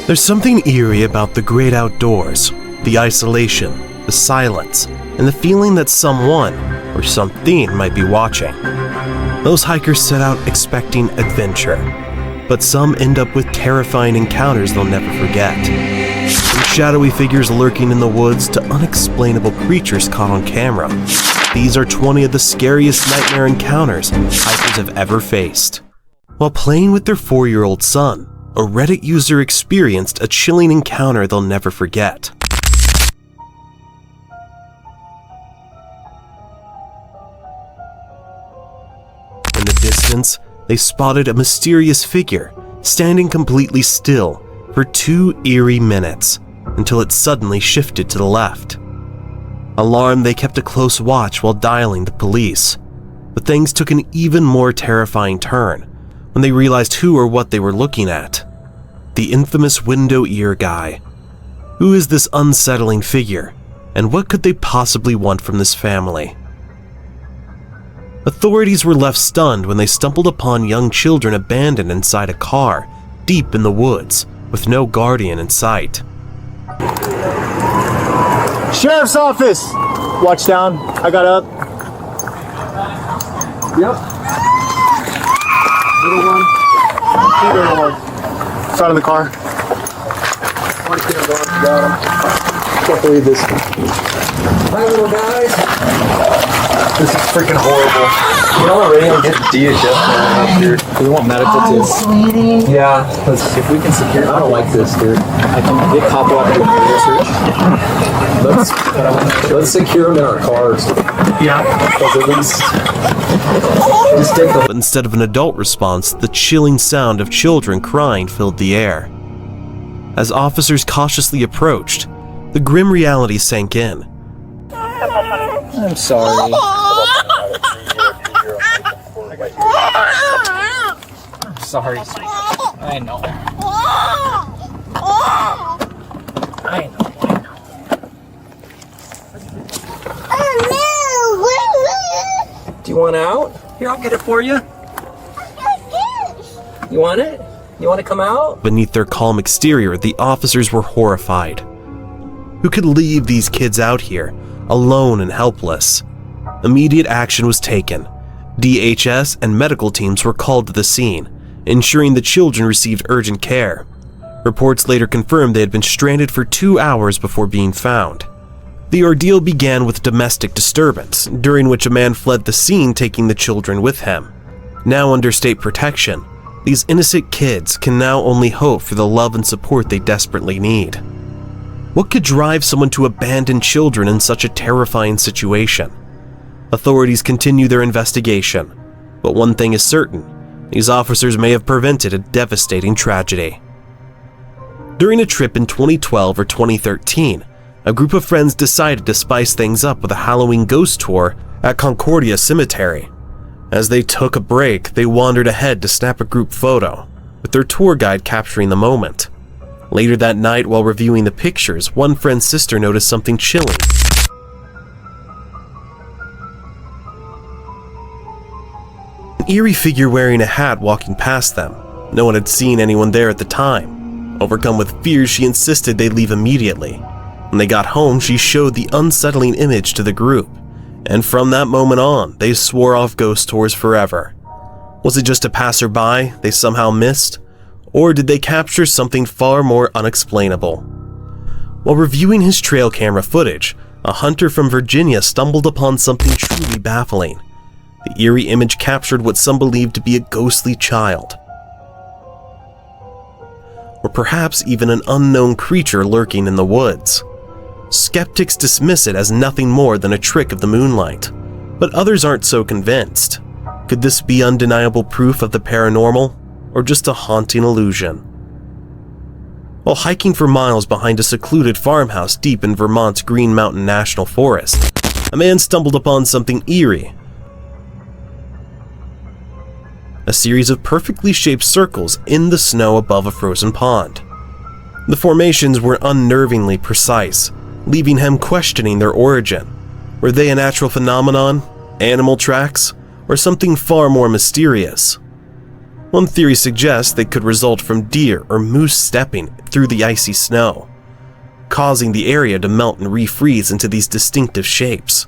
There's something eerie about the great outdoors, the isolation, the silence, and the feeling that someone or something might be watching. Those hikers set out expecting adventure, but some end up with terrifying encounters they'll never forget. From shadowy figures lurking in the woods to unexplainable creatures caught on camera, these are 20 of the scariest nightmare encounters hikers have ever faced. While playing with their 4-year-old son, a Reddit user experienced a chilling encounter they'll never forget. In the distance, they spotted a mysterious figure standing completely still for 2 eerie minutes until it suddenly shifted to the left. Alarmed, they kept a close watch while dialing the police, but things took an even more terrifying turn when they realized who or what they were looking at. The infamous window ear guy. Who is this unsettling figure, and what could they possibly want from this family? Authorities were left stunned when they stumbled upon young children abandoned inside a car, deep in the woods, with no guardian in sight. Sheriff's office! Watch down. I got up. Yep. Little one. Little one. Front of the car. Can't believe this. Hi, little guys. This is freaking horrible. You know, already I'm getting DHS now, dude. We want medical too. Sweetie. Yeah, if we can secure. I don't like this, dude. I can get cop off and do research. Let's secure them in our cars. Yeah. Because at least just take them. But instead of an adult response, the chilling sound of children crying filled the air. As officers cautiously approached, the grim reality sank in. I'm sorry. I'm sorry. I know. I know. Do you want out? Here, I'll get it for you. You want it? You want to come out? Beneath their calm exterior, the officers were horrified. Who could leave these kids out here, alone and helpless? Immediate action was taken. DHS and medical teams were called to the scene, ensuring the children received urgent care. Reports later confirmed they had been stranded for 2 hours before being found. The ordeal began with domestic disturbance, during which a man fled the scene, taking the children with him. Now under state protection, these innocent kids can now only hope for the love and support they desperately need. What could drive someone to abandon children in such a terrifying situation? Authorities continue their investigation, but one thing is certain: these officers may have prevented a devastating tragedy. During a trip in 2012 or 2013, a group of friends decided to spice things up with a Halloween ghost tour at Concordia Cemetery. As they took a break, they wandered ahead to snap a group photo, with their tour guide capturing the moment. Later that night, while reviewing the pictures, one friend's sister noticed something chilling. An eerie figure wearing a hat walking past them. No one had seen anyone there at the time. Overcome with fear, she insisted they leave immediately. When they got home, she showed the unsettling image to the group, and from that moment on, they swore off ghost tours forever. Was it just a passerby they somehow missed? Or did they capture something far more unexplainable? While reviewing his trail camera footage, a hunter from Virginia stumbled upon something truly baffling. The eerie image captured what some believed to be a ghostly child, or perhaps even an unknown creature lurking in the woods. Skeptics dismiss it as nothing more than a trick of the moonlight, but others aren't so convinced. Could this be undeniable proof of the paranormal, or just a haunting illusion? While hiking for miles behind a secluded farmhouse deep in Vermont's Green Mountain National Forest, a man stumbled upon something eerie. A series of perfectly shaped circles in the snow above a frozen pond. The formations were unnervingly precise, leaving him questioning their origin. Were they a natural phenomenon, animal tracks, or something far more mysterious? One theory suggests they could result from deer or moose stepping through the icy snow, causing the area to melt and refreeze into these distinctive shapes.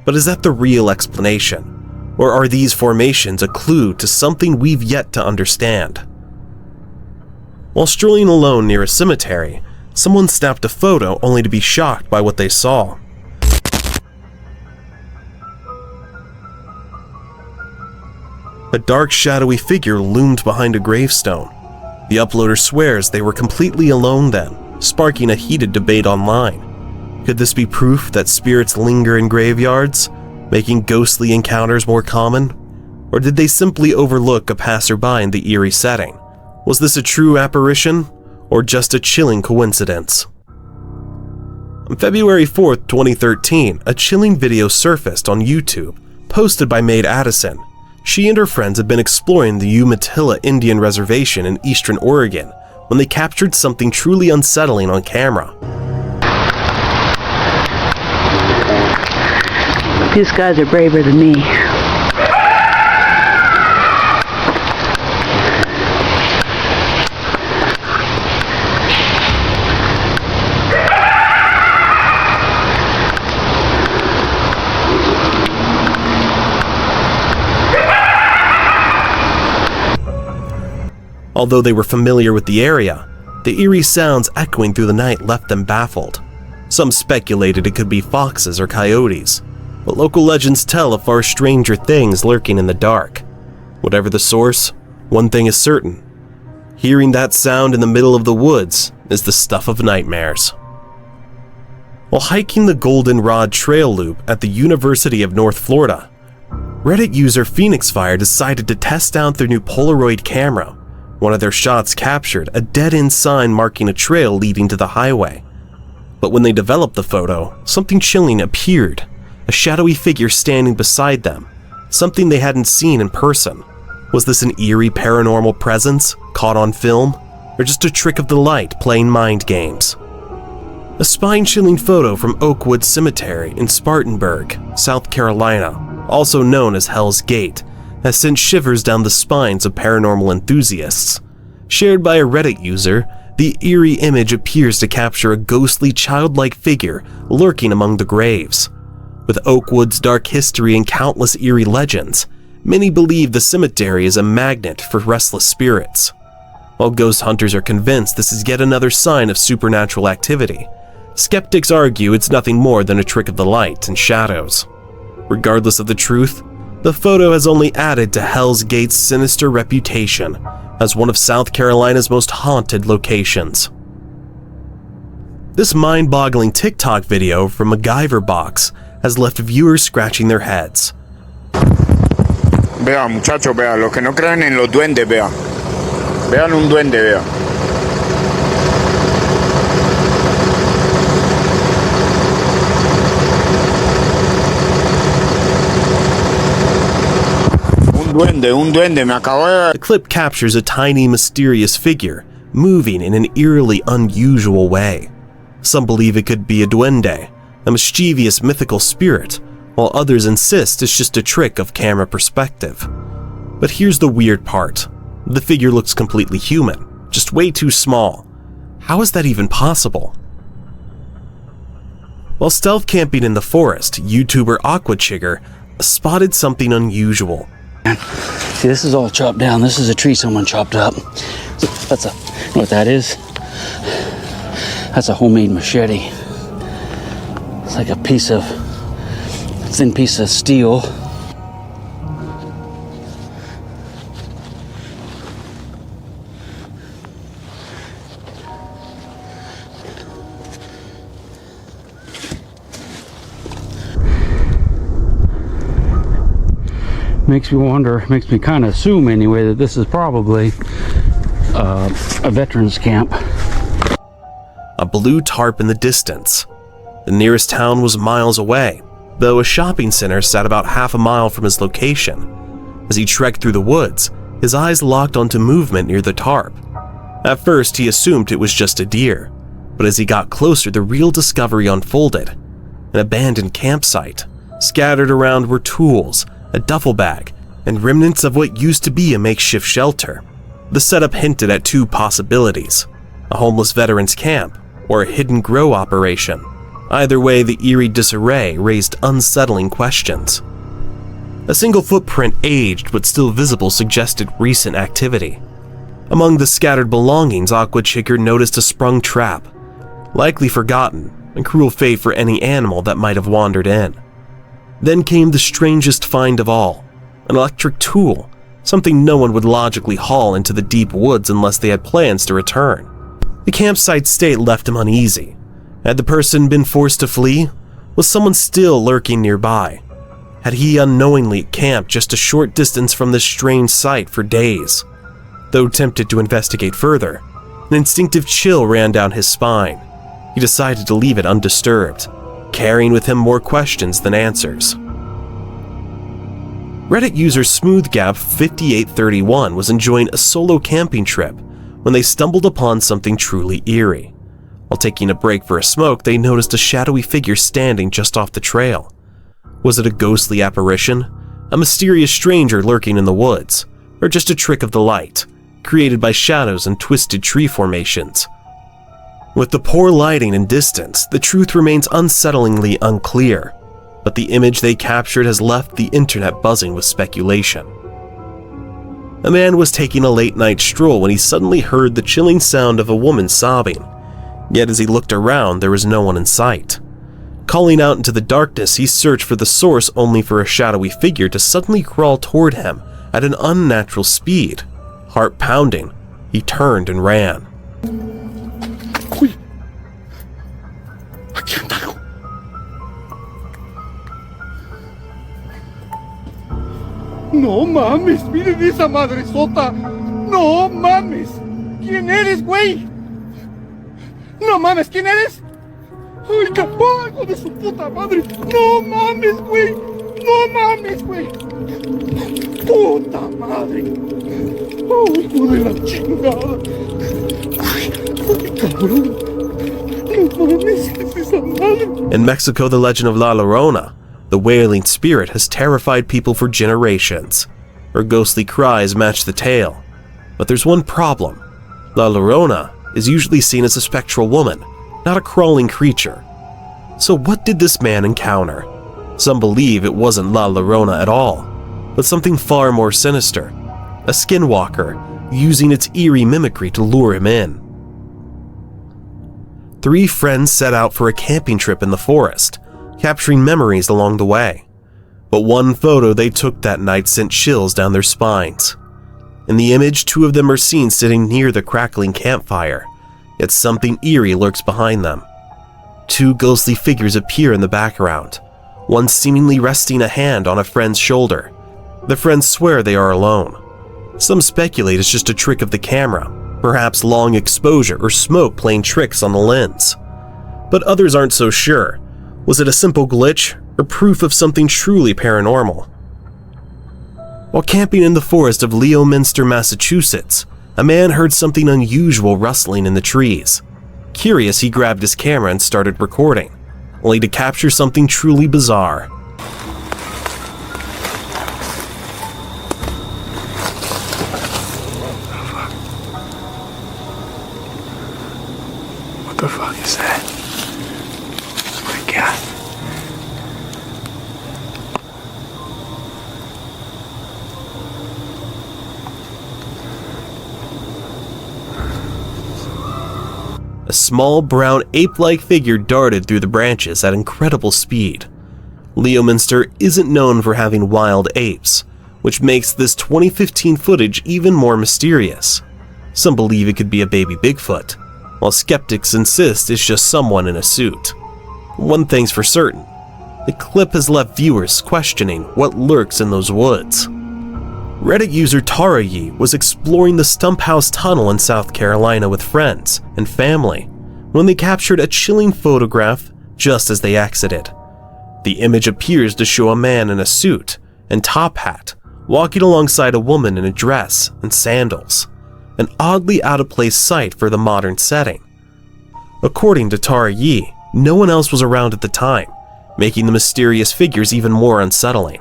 But is that the real explanation? Or are these formations a clue to something we've yet to understand? While strolling alone near a cemetery, someone snapped a photo only to be shocked by what they saw. A dark, shadowy figure loomed behind a gravestone. The uploader swears they were completely alone then, sparking a heated debate online. Could this be proof that spirits linger in graveyards, making ghostly encounters more common? Or did they simply overlook a passerby in the eerie setting? Was this a true apparition, or just a chilling coincidence? On February 4th, 2013, a chilling video surfaced on YouTube, posted by Maid Addison. She and her friends had been exploring the Umatilla Indian Reservation in eastern Oregon when they captured something truly unsettling on camera. These guys are braver than me. Although they were familiar with the area, the eerie sounds echoing through the night left them baffled. Some speculated it could be foxes or coyotes, but local legends tell of far stranger things lurking in the dark. Whatever the source, one thing is certain. Hearing that sound in the middle of the woods is the stuff of nightmares. While hiking the Goldenrod Trail Loop at the University of North Florida, Reddit user Phoenix Fire decided to test out their new Polaroid camera. One of their shots captured a dead-end sign marking a trail leading to the highway. But when they developed the photo, something chilling appeared, a shadowy figure standing beside them, something they hadn't seen in person. Was this an eerie paranormal presence caught on film, or just a trick of the light playing mind games? A spine-chilling photo from Oakwood Cemetery in Spartanburg, South Carolina, also known as Hell's Gate, has sent shivers down the spines of paranormal enthusiasts. Shared by a Reddit user, the eerie image appears to capture a ghostly childlike figure lurking among the graves. With Oakwood's dark history and countless eerie legends, many believe the cemetery is a magnet for restless spirits. While ghost hunters are convinced this is yet another sign of supernatural activity, skeptics argue it's nothing more than a trick of the light and shadows. Regardless of the truth, the photo has only added to Hell's Gate's sinister reputation as one of South Carolina's most haunted locations. This mind-boggling TikTok video from MacGyver Box has left viewers scratching their heads. Vea, muchachos, vea, los que no crean en los duendes, vea. Vean un duende, vea. Un duende, me acabo de... The clip captures a tiny, mysterious figure moving in an eerily unusual way. Some believe it could be a duende, a mischievous mythical spirit, while others insist it's just a trick of camera perspective. But here's the weird part. The figure looks completely human, just way too small. How is that even possible? While stealth camping in the forest, YouTuber Aquachigger spotted something unusual. See, this is all chopped down. This is a tree someone chopped up. That's a, you know what that is? That's a homemade machete. It's like a thin piece of steel. Makes me wonder, makes me kind of assume anyway, that this is probably a veterans camp. A blue tarp in the distance. The nearest town was miles away, though a shopping center sat about half a mile from his location. As he trekked through the woods, his eyes locked onto movement near the tarp. At first, he assumed it was just a deer, but as he got closer, the real discovery unfolded. An abandoned campsite. Scattered around were tools, a duffel bag, and remnants of what used to be a makeshift shelter. The setup hinted at two possibilities: a homeless veterans camp or a hidden grow operation. Either way, the eerie disarray raised unsettling questions. A single footprint, aged but still visible, suggested recent activity. Among the scattered belongings, Aqua Chicker noticed a sprung trap, likely forgotten, a cruel fate for any animal that might have wandered in. Then came the strangest find of all, an electric tool, something no one would logically haul into the deep woods unless they had plans to return. The campsite state left him uneasy. Had the person been forced to flee? Was someone still lurking nearby? Had he unknowingly camped just a short distance from this strange site for days? Though tempted to investigate further, an instinctive chill ran down his spine. He decided to leave it undisturbed, carrying with him more questions than answers. Reddit user SmoothGap5831 was enjoying a solo camping trip when they stumbled upon something truly eerie. While taking a break for a smoke, they noticed a shadowy figure standing just off the trail. Was it a ghostly apparition, a mysterious stranger lurking in the woods, or just a trick of the light, created by shadows and twisted tree formations? With the poor lighting and distance, the truth remains unsettlingly unclear, but the image they captured has left the internet buzzing with speculation. A man was taking a late-night stroll when he suddenly heard the chilling sound of a woman sobbing. Yet as he looked around, there was no one in sight. Calling out into the darkness, he searched for the source only for a shadowy figure to suddenly crawl toward him at an unnatural speed. Heart pounding, he turned and ran. Uy, aquí anda algo. No mames, miren esa madresota. No mames. ¿Quién eres, güey? No mames, ¿quién eres? Ay, capaz, hijo de su puta madre. No mames, güey. No mames, güey. Puta madre. Oh, hijo de la chingada. Ay, cabrón. No mames, ¿qué es esa madre? In Mexico, the legend of La Llorona, the wailing spirit, has terrified people for generations. Her ghostly cries match the tale. But there's one problem. La Llorona is usually seen as a spectral woman, not a crawling creature. So what did this man encounter? Some believe it wasn't La Llorona at all, but something far more sinister. A skinwalker, using its eerie mimicry to lure him in. 3 friends set out for a camping trip in the forest, capturing memories along the way. But one photo they took that night sent chills down their spines. In the image, 2 of them are seen sitting near the crackling campfire, yet something eerie lurks behind them. 2 ghostly figures appear in the background, one seemingly resting a hand on a friend's shoulder. The friends swear they are alone. Some speculate it's just a trick of the camera, perhaps long exposure or smoke playing tricks on the lens. But others aren't so sure. Was it a simple glitch or proof of something truly paranormal? While camping in the forest of Leominster, Massachusetts, a man heard something unusual rustling in the trees. Curious, he grabbed his camera and started recording, only to capture something truly bizarre. What the fuck is that? Oh my God. A small brown ape-like figure darted through the branches at incredible speed. Leominster isn't known for having wild apes, which makes this 2015 footage even more mysterious. Some believe it could be a baby Bigfoot, while skeptics insist it's just someone in a suit. One thing's for certain, the clip has left viewers questioning what lurks in those woods. Reddit user Tarayi was exploring the Stump House Tunnel in South Carolina with friends and family when they captured a chilling photograph just as they exited. The image appears to show a man in a suit and top hat walking alongside a woman in a dress and sandals, an oddly out-of-place sight for the modern setting. According to Tarayi, no one else was around at the time, making the mysterious figures even more unsettling.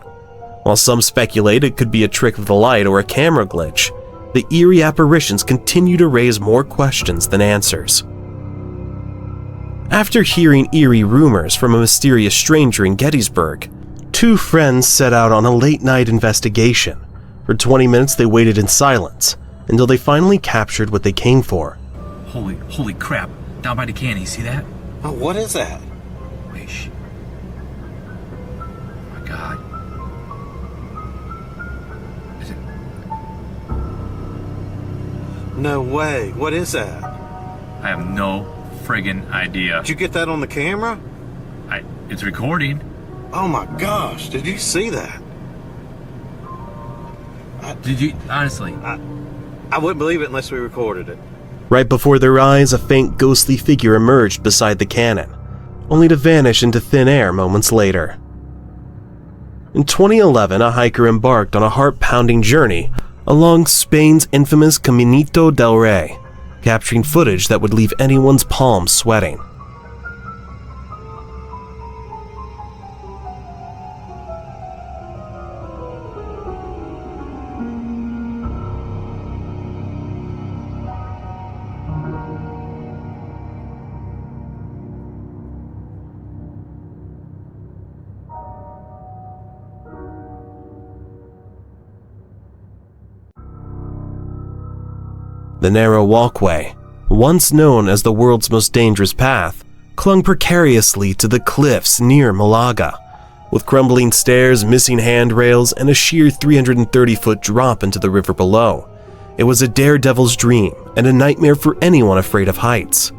While some speculate it could be a trick of the light or a camera glitch, the eerie apparitions continue to raise more questions than answers. After hearing eerie rumors from a mysterious stranger in Gettysburg, two friends set out on a late-night investigation. For 20 minutes they waited in silence until they finally captured what they came for. Holy crap. Down by the can, you see that? Oh, what is that? Wait, shh. Oh my god. Is it? No way. What is that? I have no friggin' idea. Did you get that on the camera? It's recording. Oh my gosh, did you see that? Did you? Honestly. I wouldn't believe it unless we recorded it. Right before their eyes, a faint ghostly figure emerged beside the cannon, only to vanish into thin air moments later. In 2011, a hiker embarked on a heart-pounding journey along Spain's infamous Caminito del Rey, capturing footage that would leave anyone's palms sweating. The narrow walkway, once known as the world's most dangerous path, clung precariously to the cliffs near Malaga, with crumbling stairs, missing handrails, and a sheer 330-foot drop into the river below. It was a daredevil's dream and a nightmare for anyone afraid of heights.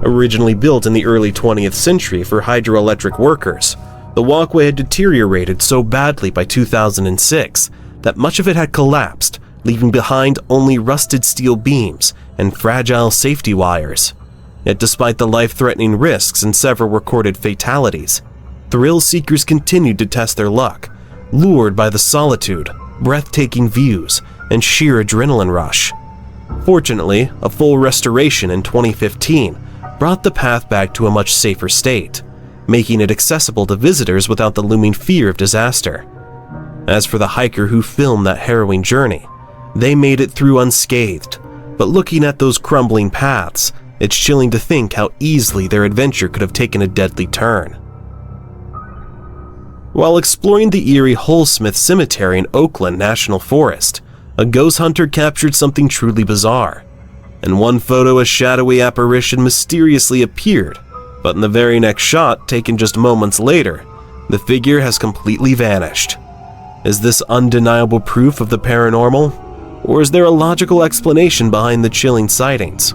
Originally built in the early 20th century for hydroelectric workers, the walkway had deteriorated so badly by 2006 that much of it had collapsed, leaving behind only rusted steel beams and fragile safety wires. Yet despite the life-threatening risks and several recorded fatalities, thrill seekers continued to test their luck, lured by the solitude, breathtaking views, and sheer adrenaline rush. Fortunately, a full restoration in 2015 brought the path back to a much safer state, making it accessible to visitors without the looming fear of disaster. As for the hiker who filmed that harrowing journey, they made it through unscathed, but looking at those crumbling paths, it's chilling to think how easily their adventure could have taken a deadly turn. While exploring the eerie Holesmith Cemetery in Oakland National Forest, a ghost hunter captured something truly bizarre. In one photo, a shadowy apparition mysteriously appeared, but in the very next shot, taken just moments later, the figure has completely vanished. Is this undeniable proof of the paranormal? Or is there a logical explanation behind the chilling sightings?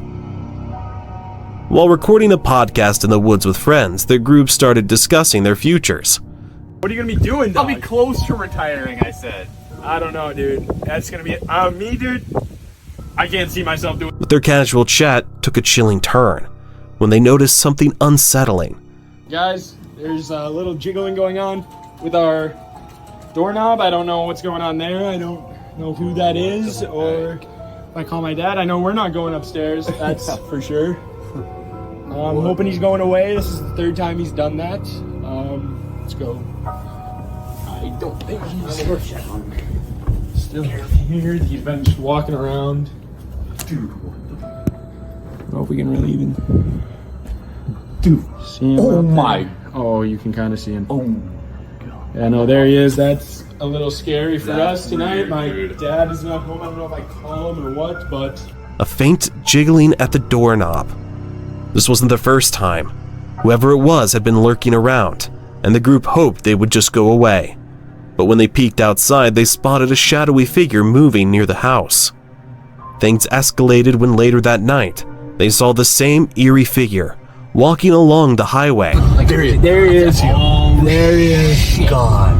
While recording a podcast in the woods with friends, the group started discussing their futures. What are you gonna be doing, dog? I'll be close to retiring, I said. I don't know, dude. That's gonna be me, dude. I can't see myself doing. But their casual chat took a chilling turn when they noticed something unsettling. Guys, there's a little jiggling going on with our doorknob. I don't know what's going on there. I don't know who that is, or if I call my dad, I know we're not going upstairs. That's for sure. I'm hoping he's going away. This is the third time he's done that. Let's go. I don't think he's still here. He's been just walking around. Dude, I don't know if we can really even see him. Oh out my. there. Oh, you can kind of see him. Oh. Yeah, no, there he is. That's a little scary for us tonight. My dad is not home. I don't know if I call him or what, but... A faint jiggling at the doorknob. This wasn't the first time. Whoever it was had been lurking around, and the group hoped they would just go away. But when they peeked outside, they spotted a shadowy figure moving near the house. Things escalated when later that night, they saw the same eerie figure walking along the highway. There he is. Oh, there he is. God.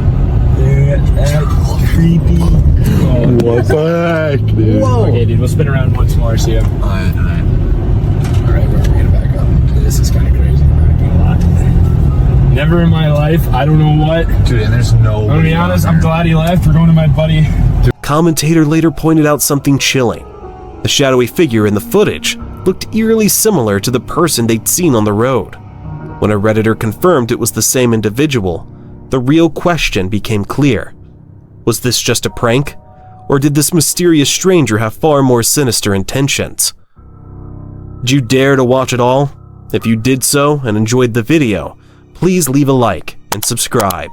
That's creepy. Oh, what the heck, dude? Whoa. Okay, dude, we'll spin around once more, see him. Alright, we're gonna back up. This is kind of crazy. I'm not gonna lie. Never in my life, I don't know what. Dude, and there's no. I'm gonna be honest, I'm glad he left. We're going to my buddy. Commentator later pointed out something chilling. The shadowy figure in the footage looked eerily similar to the person they'd seen on the road. When a Redditor confirmed it was the same individual, the real question became clear. Was this just a prank? Or did this mysterious stranger have far more sinister intentions? Did you dare to watch it all? If you did so and enjoyed the video, please leave a like and subscribe.